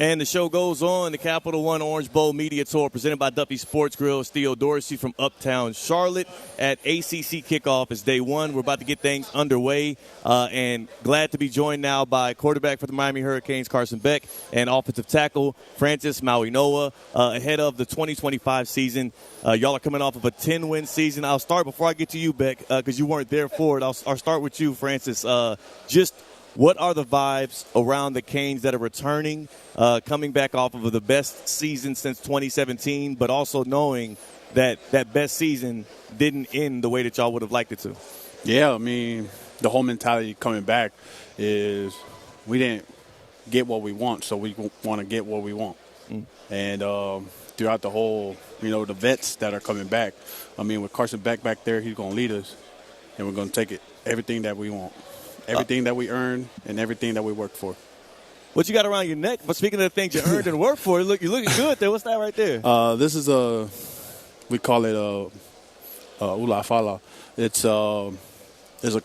And the show goes on. The Capital One Orange Bowl Media Tour presented by Duffy Sports Grill. It's Theo Dorsey from Uptown Charlotte at ACC Kickoff. It's day one. We're about to get things underway. And glad to be joined now by quarterback for the Miami Hurricanes, Carson Beck, and offensive tackle, Francis Mauigoa, ahead of the 2025 season. Y'all are coming off of a 10-win season. I'll start before I get to you, Beck, because you weren't there for it. I'll start with you, Francis. Just what are the vibes around the Canes that are returning, coming back off of the best season since 2017, but also knowing that that best season didn't end the way that y'all would have liked it to? Yeah, I mean, the whole mentality coming back is we didn't get what we want, so we want to get what we want. And throughout the whole, the vets that are coming back, I mean, with Carson Beck back there, he's going to lead us, and we're going to take it, everything that we want. Everything that we earned and everything that we worked for. What you got around your neck? But speaking of the things you earned and worked for, you're looking good there. What's that right there? This is we call it ula fala. It's a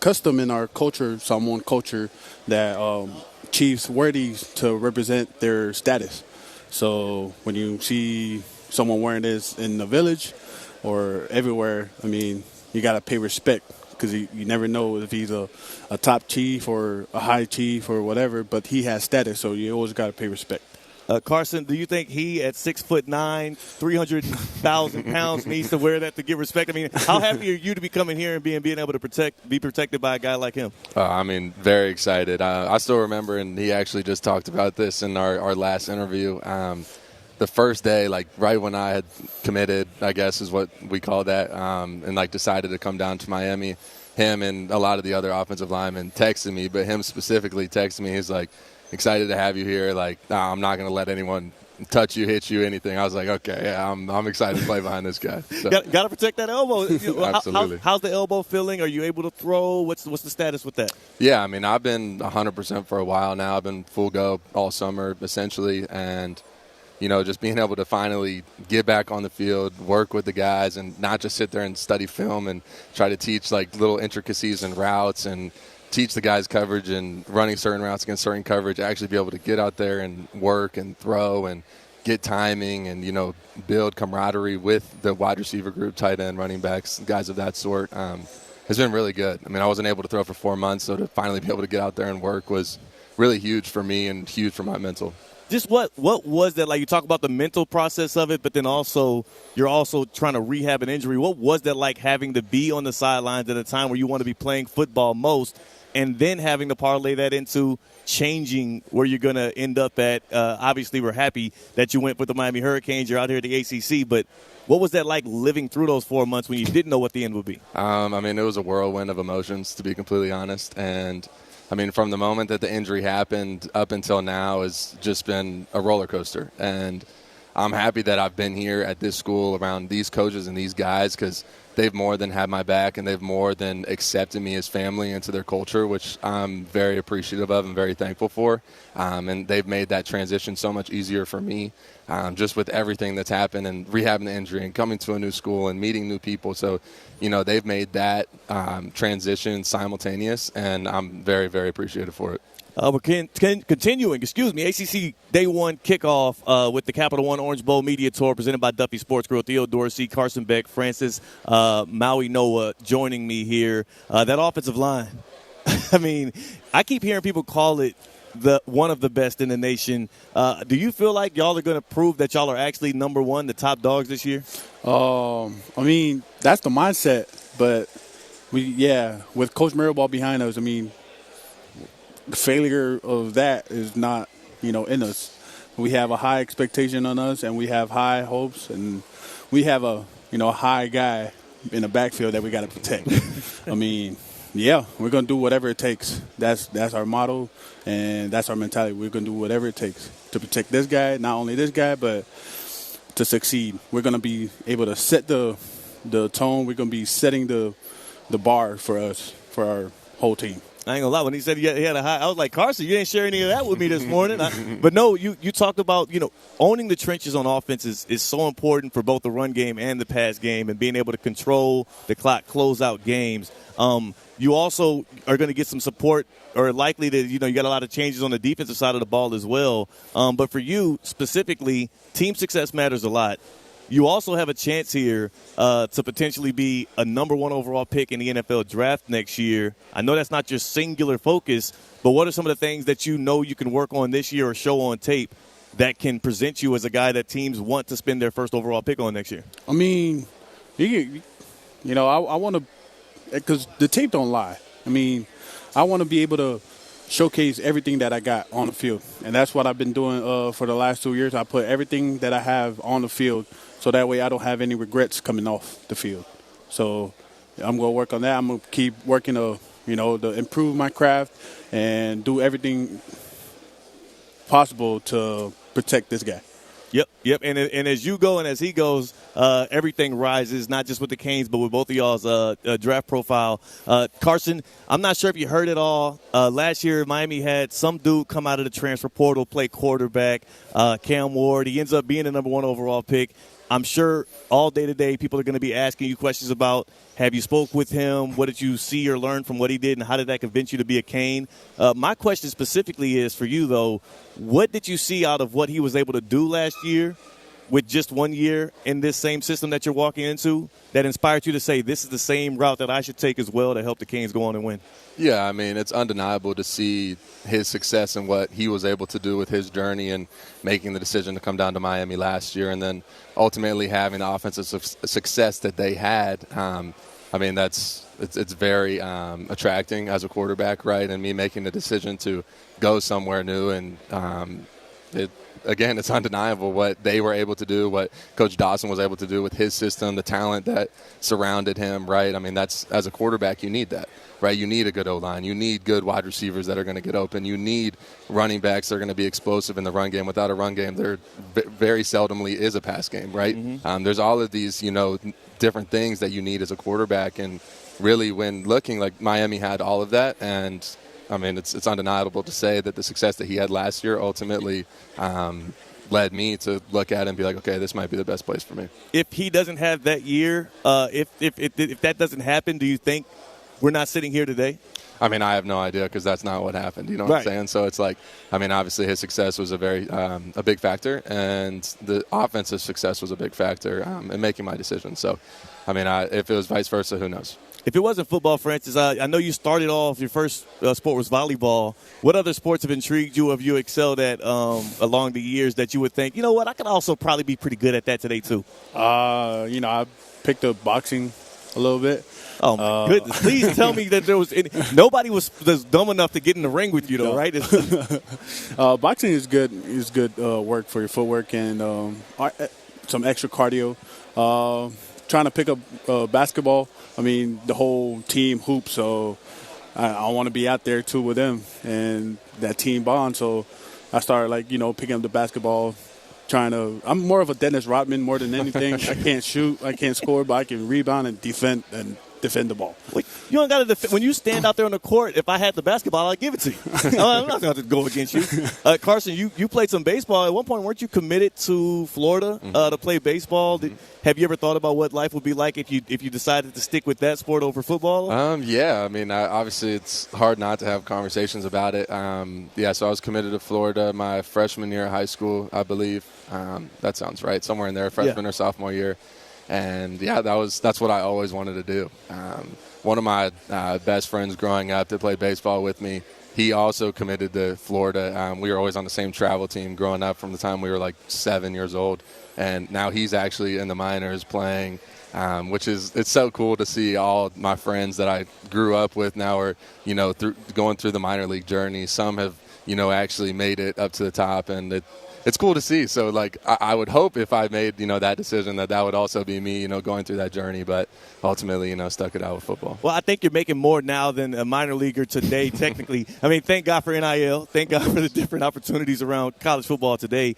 custom in our culture, Samoan culture, that chiefs wear these to represent their status. So when you see someone wearing this in the village or everywhere, I mean, you got to pay respect. Because you never know if he's a top chief or a high chief or whatever, but he has status, so you always got to pay respect. Carson, do you think he at 6'9", 300,000 pounds needs to wear that to get respect? I mean, how happy are you to be coming here and being able to be protected by a guy like him? I mean, very excited. I still remember, and he actually just talked about this in our last interview. The first day, like right when I had committed, I guess is what we call that, and like decided to come down to Miami, him and a lot of the other offensive linemen texted me, but him specifically texted me. He's like, excited to have you here. Like, I'm not going to let anyone touch you, hit you, anything. I was like, okay, yeah, I'm excited to play behind this guy. So. Got to protect that elbow. Absolutely. How's the elbow feeling? Are you able to throw? What's the status with that? Yeah, I mean, I've been 100% for a while now. I've been full go all summer, essentially, and just being able to finally get back on the field, work with the guys, and not just sit there and study film and try to teach like little intricacies and routes and teach the guys coverage and running certain routes against certain coverage, actually be able to get out there and work and throw and get timing and, build camaraderie with the wide receiver group, tight end, running backs, guys of that sort, has been really good. I mean, I wasn't able to throw for 4 months, so to finally be able to get out there and work was really huge for me and huge for my mental. Just what was that like? You talk about the mental process of it, but then also you're also trying to rehab an injury. What was that like having to be on the sidelines at a time where you want to be playing football most, and then having to parlay that into changing where you're going to end up at? Obviously, we're happy that you went with the Miami Hurricanes. You're out here at the ACC, but what was that like living through those 4 months when you didn't know what the end would be? I mean, it was a whirlwind of emotions, to be completely honest, and I mean, from the moment that the injury happened up until now has just been a roller coaster. And I'm happy that I've been here at this school around these coaches and these guys because they've more than had my back and they've more than accepted me as family into their culture, which I'm very appreciative of and very thankful for. And they've made that transition so much easier for me, just with everything that's happened and rehabbing the injury and coming to a new school and meeting new people. So, they've made that transition simultaneous, and I'm very, very appreciative for it. We're continuing, ACC Day 1 kickoff with the Capital One Orange Bowl Media Tour presented by Duffy Sports Grill. Theo Dorsey, Carson Beck, Francis Mauigoa joining me here. That offensive line, I mean, I keep hearing people call it one of the best in the nation. Do you feel like y'all are going to prove that y'all are actually number one, the top dogs this year? I mean, that's the mindset, but with Coach Mirabal behind us, I mean, the failure of that is not, in us. We have a high expectation on us, and we have high hopes, and we have a high guy in the backfield that we got to protect. I mean, we're going to do whatever it takes. That's our motto, and that's our mentality. We're going to do whatever it takes to protect this guy, not only this guy, but to succeed. We're going to be able to set the tone. We're going to be setting the bar for us, for our whole team. I ain't gonna lie. When he said he had a high, I was like, Carson, you didn't share any of that with me this morning. But no, you talked about, owning the trenches on offense is so important for both the run game and the pass game, and being able to control the clock, close out games. You also are going to get some support, or likely to, you got a lot of changes on the defensive side of the ball as well. But for you specifically, team success matters a lot. You also have a chance here to potentially be a number 1 overall pick in the NFL draft next year. I know that's not your singular focus, but what are some of the things that you can work on this year or show on tape that can present you as a guy that teams want to spend their first overall pick on next year? I mean, I want to, because the tape don't lie. I mean, I want to be able to showcase everything that I got on the field. And that's what I've been doing for the last 2 years. I put everything that I have on the field, so that way I don't have any regrets coming off the field. So I'm going to work on that. I'm going to keep working to improve my craft and do everything possible to protect this guy. Yep. And as you go and as he goes, everything rises, not just with the Canes, but with both of y'all's draft profile. Carson, I'm not sure if you heard it all. Last year, Miami had some dude come out of the transfer portal, play quarterback, Cam Ward. He ends up being the number 1 overall pick. I'm sure all day to day people are going to be asking you questions about, have you spoke with him? What did you see or learn from what he did, and how did that convince you to be a Cane? My question specifically is for you, though, what did you see out of what he was able to do last year with just 1 year in this same system that you're walking into that inspired you to say, this is the same route that I should take as well to help the Canes go on and win? Yeah, I mean, it's undeniable to see his success and what he was able to do with his journey and making the decision to come down to Miami last year, and then ultimately having the offensive success that they had. I mean, it's very attracting as a quarterback, right? And me making the decision to go somewhere new, and it's undeniable what they were able to do, what Coach Dawson was able to do with his system, the talent that surrounded him, right? I mean, that's, as a quarterback, you need that, right? You need a good O-line. You need good wide receivers that are going to get open. You need running backs that are going to be explosive in the run game. Without a run game, there very seldomly is a pass game, right? Mm-hmm. There's all of these, different things that you need as a quarterback. And really, when looking, like, Miami had all of that, and I mean, it's undeniable to say that the success that he had last year ultimately led me to look at it and be like, okay, this might be the best place for me. If he doesn't have that year, if that doesn't happen, do you think we're not sitting here today? I mean, I have no idea, because that's not what happened. You know what I'm saying? So it's like, I mean, obviously his success was a big factor, and the offensive success was a big factor in making my decision. So, I mean, if it was vice versa, who knows? If it wasn't football, Francis, I know you started off, your first sport was volleyball. What other sports have intrigued you, or have you excelled at along the years that you would think, you know what, I could also probably be pretty good at that today too? I picked up boxing a little bit. Oh, my goodness. Please tell me that there was nobody was dumb enough to get in the ring with you, though, right? Boxing is good. Is good work for your footwork and some extra cardio. Trying to pick up basketball. I mean, the whole team hoops, so I want to be out there, too, with them and that team bond. So I started, picking up the basketball, I'm more of a Dennis Rodman more than anything. I can't shoot, I can't score, but I can rebound and defend the ball. Wait, you don't got to defend. When you stand out there on the court, if I had the basketball, I'd give it to you. I'm not going to go against you. Carson, you played some baseball. At one point, weren't you committed to Florida to play baseball? Have you ever thought about what life would be like if you decided to stick with that sport over football? Yeah. I mean, obviously it's hard not to have conversations about it. So I was committed to Florida my freshman year of high school, I believe. That sounds right. Somewhere in there, freshman or sophomore year. And, that's what I always wanted to do. One of my best friends growing up that played baseball with me, he also committed to Florida. We were always on the same travel team growing up from the time we were like 7 years old. And now he's actually in the minors playing, which is, it's so cool to see all my friends that I grew up with now are, going through the minor league journey. Some have, actually made it up to the top, and it's cool to see. So, I would hope if I made, that decision that would also be me, going through that journey. But ultimately, stuck it out with football. Well, I think you're making more now than a minor leaguer today, technically. I mean, thank God for NIL. Thank God for the different opportunities around college football today.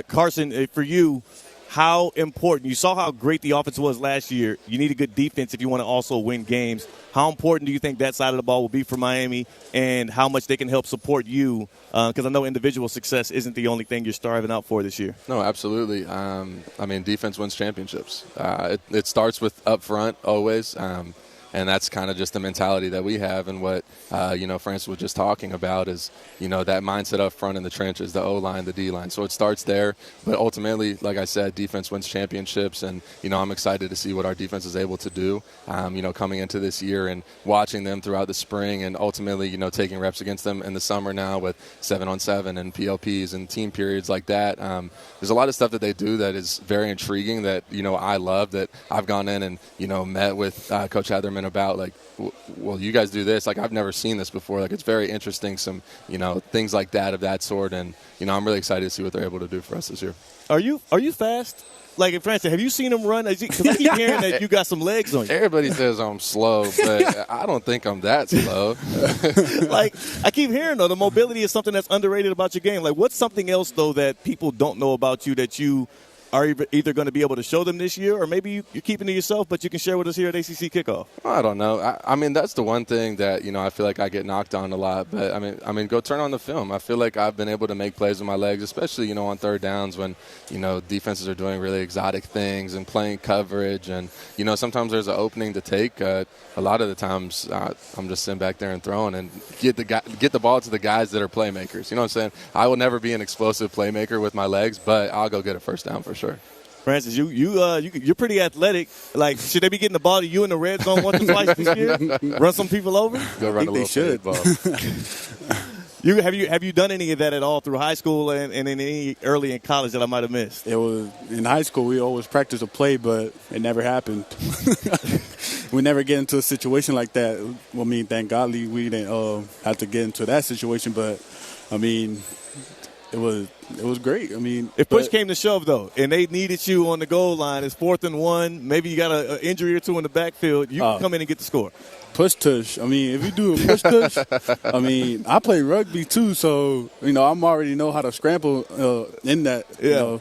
Carson, for you, how important – you saw how great the offense was last year. You need a good defense if you want to also win games. How important do you think that side of the ball will be for Miami, and how much they can help support you? Because I know individual success isn't the only thing you're striving out for this year. No, absolutely. Defense wins championships. It starts with up front always. And that's kind of just the mentality that we have, and what Francis was just talking about is that mindset up front in the trenches, the O-line, the D-line. So it starts there, but ultimately, like I said, defense wins championships, and I'm excited to see what our defense is able to do. Coming into this year and watching them throughout the spring, and ultimately taking reps against them in the summer now with 7-on-7 and PLPs and team periods like that. There's a lot of stuff that they do that is very intriguing that I love, that I've gone in and met with Coach Heatherman about, like, well, you guys do this. Like, I've never seen this before. Like, it's very interesting, some, things like that of that sort. And, I'm really excited to see what they're able to do for us this year. Are you fast? Like, Francis, have you seen him run? Because I keep hearing that you got some legs on you. Everybody says I'm slow, but I don't think I'm that slow. Like, I keep hearing, though, the mobility is something that's underrated about your game. Like, what's something else, though, that people don't know about you that you are either going to be able to show them this year, or maybe you're keeping to yourself, but you can share with us here at ACC Kickoff? I don't know. I mean, that's the one thing that, I feel like I get knocked on a lot. But, I mean, go turn on the film. I feel like I've been able to make plays with my legs, especially, on third downs when, defenses are doing really exotic things and playing coverage. And, sometimes there's an opening to take. A lot of the times I'm just sitting back there and throwing and get the ball to the guys that are playmakers. You know what I'm saying? I will never be an explosive playmaker with my legs, but I'll go get a first down for sure. Francis, you're pretty athletic. Like, should they be getting the ball to you in the red zone once or twice this year? Run some people over? Go run a little fade ball. Have you done any of that at all through high school and in any early in college that I might have missed? It was in high school. We always practice a play, but it never happened. We never get into a situation like that. Well, I mean, thank God we didn't have to get into that situation. But I mean, it was great. I mean, if push came to shove, though, and they needed you on the goal line, it's 4th and 1. Maybe you got an injury or two in the backfield. You can come in and get the score. Push tush. I mean, if you do a push tush, I mean, I play rugby too, so I'm already know how to scramble in that. Yeah.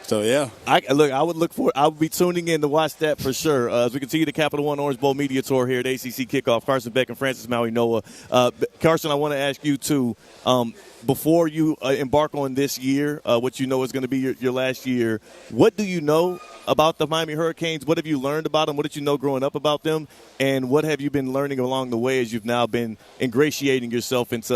So yeah. I would be tuning in to watch that for sure. As we continue the Capital One Orange Bowl media tour here at ACC Kickoff, Carson Beck and Francis Mauigoa. Carson, I want to ask you too. Before you embark on this year, what you know is going to be your last year, what do you know about the Miami Hurricanes? What have you learned about them? What did you know growing up about them? And what have you been learning along the way as you've now been ingratiating yourself into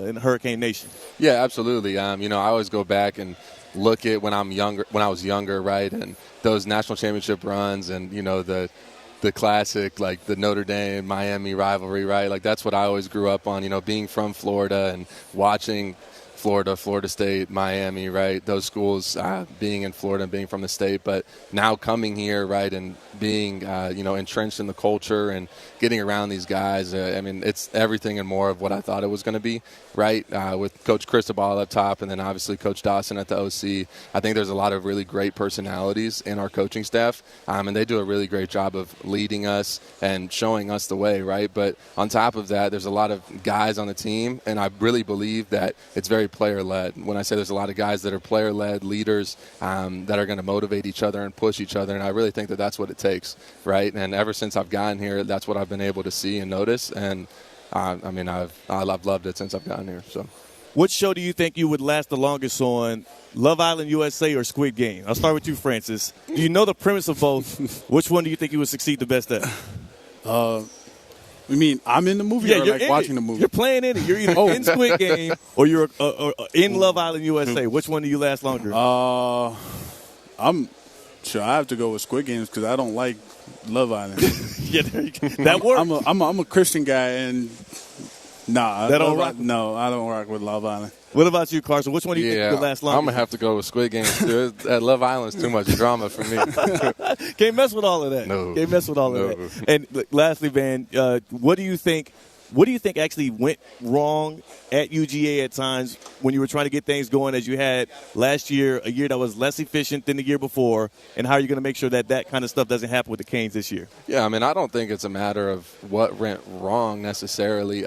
in Hurricane Nation? Yeah, absolutely. I always go back and look at when I was younger, right, and those national championship runs, and the classic, like the Notre Dame Miami rivalry, right? Like that's what I always grew up on. Being from Florida and watching Florida State, Miami, right? Those schools, being in Florida and being from the state, but now coming here, right, and being, entrenched in the culture and getting around these guys. I mean, it's everything and more of what I thought it was going to be, right? With Coach Cristobal up top, and then obviously Coach Dawson at the OC. I think there's a lot of really great personalities in our coaching staff, and they do a really great job of leading us and showing us the way, right? But on top of that, there's a lot of guys on the team, and I really believe that it's very player-led. When I say there's a lot of guys that are player-led leaders that are going to motivate each other and push each other, and I really think that that's what it takes, right? And ever since I've gotten here, that's what I've been able to see and notice, and I've loved it since I've gotten here. So, what show do you think you would last the longest on, Love Island USA or Squid Game? I'll start with you, Francis. Do you know the premise of both? Which one do you think you would succeed the best at? I mean, I'm in the movie or like watching the movie? You're playing in it. You're either in Squid Game or you're in Love Island USA. Which one do you last longer? I'm sure I have to go with Squid Games because I don't like Love Island. Yeah, there you go. That works. I'm a Christian guy, and I don't rock with Love Island. What about you, Carson? Which one do you think could last longer? I'm going to have to go with Squid Games. That Love Island's too much drama for me. Can't mess with all of that. No. Can't mess with all of that. And lastly, Van, what do you think actually went wrong at UGA at times when you were trying to get things going as you had last year, a year that was less efficient than the year before, and how are you going to make sure that kind of stuff doesn't happen with the Canes this year? Yeah, I mean, I don't think it's a matter of what went wrong necessarily.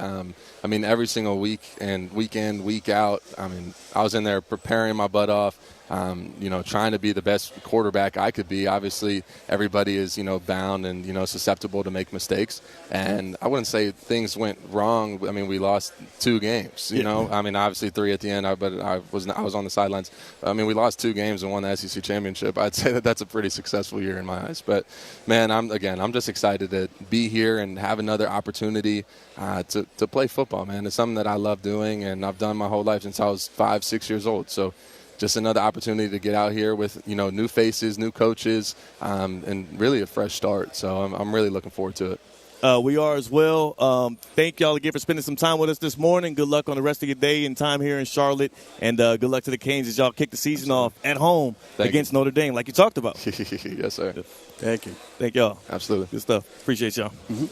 I mean, every single week and week in, week out, I mean, I was in there preparing my butt off, trying to be the best quarterback I could be. Obviously, everybody is, bound and, susceptible to make mistakes. And I wouldn't say things went wrong. I mean, we lost 2 games, I mean, obviously 3 at the end, but I was on the sidelines. I mean, we lost 2 games and won the SEC championship. I'd say that's a pretty successful year in my eyes. But, man, I'm just excited to be here and have another opportunity to play football, man. It's something that I love doing, and I've done my whole life since I was 5, 6 years old. So just another opportunity to get out here with, new faces, new coaches, and really a fresh start. So I'm really looking forward to it. We are as well. Thank y'all again for spending some time with us this morning. Good luck on the rest of your day and time here in Charlotte. And good luck to the Canes as y'all kick the season off at home against Notre Dame, like you talked about. Yes, sir. Thank you. Thank y'all. Absolutely. Good stuff. Appreciate y'all. Mm-hmm.